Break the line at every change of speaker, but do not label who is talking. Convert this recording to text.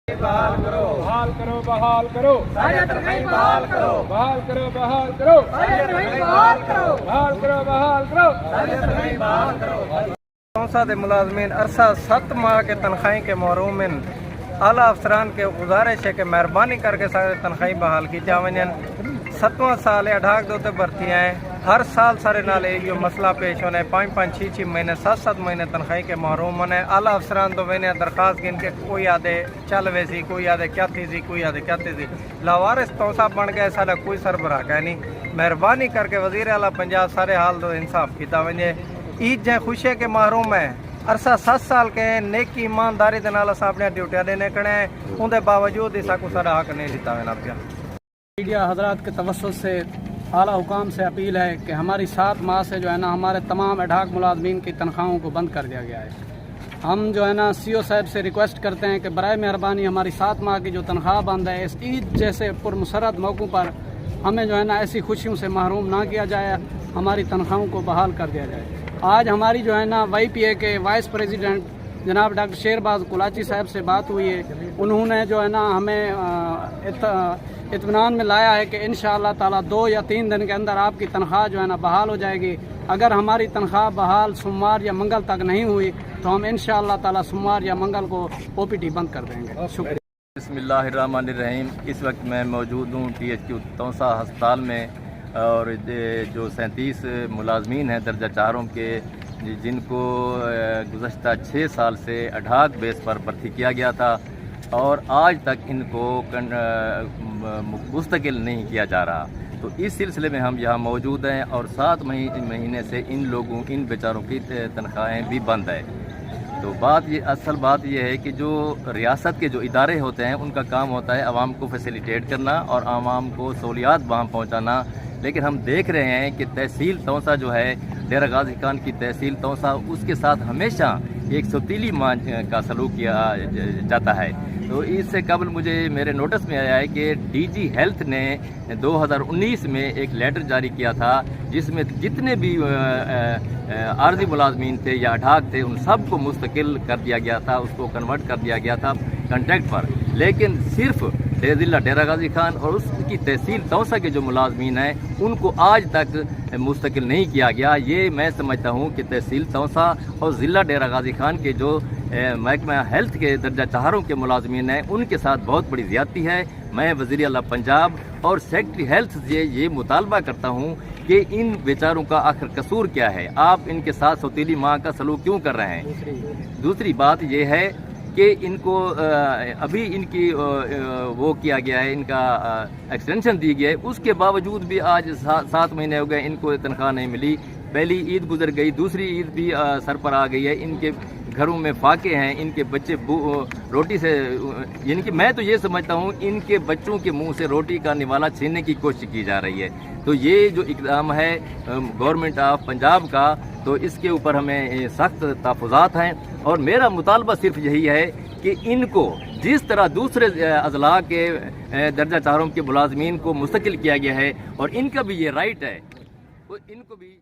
बहाल करो,
बहाल करो, बहाल करो,
सारी तनख्वाही बहाल करो,
बहाल करो, बहाल करो,
सारी तनख्वाही बहाल करो,
बहाल करो, बहाल करो।
सारी तनख्वाही बहाल करो।
तौसा के मुलाजमीन अरसा 7 माह के तनख्वाही के महरूमिन आला अफसरान के गुजारिश है कि मेहरबानी करके सारे तनख्वाही बहाल की जावन। 7वां साल है अठाक दो भर्तियाँ हैं। हर साल सारे नाल यो मसला पेश होना है। 5-5, 6-6 महीने 7-7 महीने तनख्वाही के महरूम होने। आला अफसरान तो मैंने दरख्वास्त गिन के कोई आदे चल वे सी, कोई आदे क्या थी सी, कोई आदे क्या थी सी। लावारिस तौसा बन गए, सारा कोई सरबराह है नहीं। मेहरबानी करके वजीर आला पंजाब सारे हाल दो इंसाफ किया वजे। ईद जै खुशी के महरूम है। अरसा 7 साल के नेकी ईमानदारी के नाल असां अपनी ड्यूटियां देने कड़े, उनके बावजूद इसा को सारा हक नहीं दिता वेना पिया।
मीडिया हजरात के तवस्सुत से आला हुकाम से अपील है कि हमारी 7 माह से जो है ना हमारे तमाम एडहाक मुलाजमीन की तनख्वाहों को बंद कर दिया गया है। हम जो है ना CO साहब से रिक्वेस्ट करते हैं कि बराए मेहरबानी हमारी 7 माह की जो तनख्वाह बंद है, इस ईद जैसे पुरमसरत मौक़ों पर हमें जो है ना ऐसी खुशियों से महरूम ना किया जाए, हमारी तनख्वाहों को बहाल कर दिया जाए। आज हमारी जो है ना YPA के वाइस प्रेसिडेंट जनाब डॉक्टर शेरबाज कुलाची साहब से बात हुई है। उन्होंने जो है ना हमें इत्मीनान में लाया है कि इंशाअल्लाह ताला 2 या 3 दिन के अंदर आपकी तनख्वाह जो है ना बहाल हो जाएगी। अगर हमारी तनख्वाह बहाल सोमवार या मंगल तक नहीं हुई तो हम इंशाअल्लाह ताला सोमवार या मंगल को OPD बंद कर देंगे। शुक्रिया।
बिस्मिल्लाहिर्रहमानिर्रहीम। इस वक्त मैं मौजूद हूँ THQ तौसा अस्पताल में, और जो 37 मुलाजमीन हैं दर्जा 4 के, जिनको गुज़श्ता 6 साल से अडहाक बेस पर भर्ती किया गया था और आज तक इनको मुस्तकिल नहीं किया जा रहा। तो इस सिलसिले में हम यहाँ मौजूद हैं और 7 महीने से इन बेचारों की तनख्वाहें भी बंद है। तो असल बात ये है कि जो रियासत के जो इदारे होते हैं उनका काम होता है आवाम को फैसिलिटेट करना और आवाम को सहूलियात वहाँ पहुँचाना। लेकिन हम देख रहे हैं कि तहसील तौसा जो है, डेरा गाजी खान की तहसील तौसा, उसके साथ हमेशा एक सौतीली मान का सलूक किया जाता है। तो इससे कबल मुझे मेरे नोटिस में आया है कि DG हेल्थ ने 2019 में एक लेटर जारी किया था जिसमें जितने भी आर्जी मुलाजमीन थे या अडहाक थे उन सब को मुस्तकिल कर दिया गया था, उसको कन्वर्ट कर दिया गया था कॉन्ट्रैक्ट पर। लेकिन सिर्फ ज़िला डेरा गाजी खान और उसकी तहसील तौसा के जो मुलाजमीन हैं उनको आज तक मुस्तकिल नहीं किया गया। ये मैं समझता हूँ कि तहसील तौसा और ज़िला डेरा गाजी खान के जो महकमा हेल्थ के दर्जा 4 के मुलाजमीन हैं उनके साथ बहुत बड़ी ज़्यादती है। मैं वज़ीर आला पंजाब और सेक्रेटरी हेल्थ से ये मुतालबा करता हूँ कि इन बेचारों का आखिर कसूर क्या है, आप इनके साथ सौतीली माँ का सलूक क्यों कर रहे हैं। दूसरी बात ये है कि इनको अभी इनकी वो किया गया है, इनका एक्सटेंशन दी गई है, उसके बावजूद भी आज 7 महीने हो गए इनको तनख्वाह नहीं मिली। पहली ईद गुजर गई, दूसरी ईद भी सर पर आ गई है। इनके घरों में फाके हैं, इनके बच्चे रोटी से, यानी कि मैं तो ये समझता हूँ इनके बच्चों के मुंह से रोटी का निवाला छीनने की कोशिश की जा रही है। तो ये जो इक़दाम है गवर्नमेंट ऑफ पंजाब का, तो इसके ऊपर हमें सख्त तहफ़्फ़ुज़ात हैं और मेरा मुतालबा सिर्फ यही है कि इनको जिस तरह दूसरे अज़ला के दर्जा 4 के मुलाजमीन को मुस्तकिल किया गया है और इनका भी ये राइट है, वो इनको भी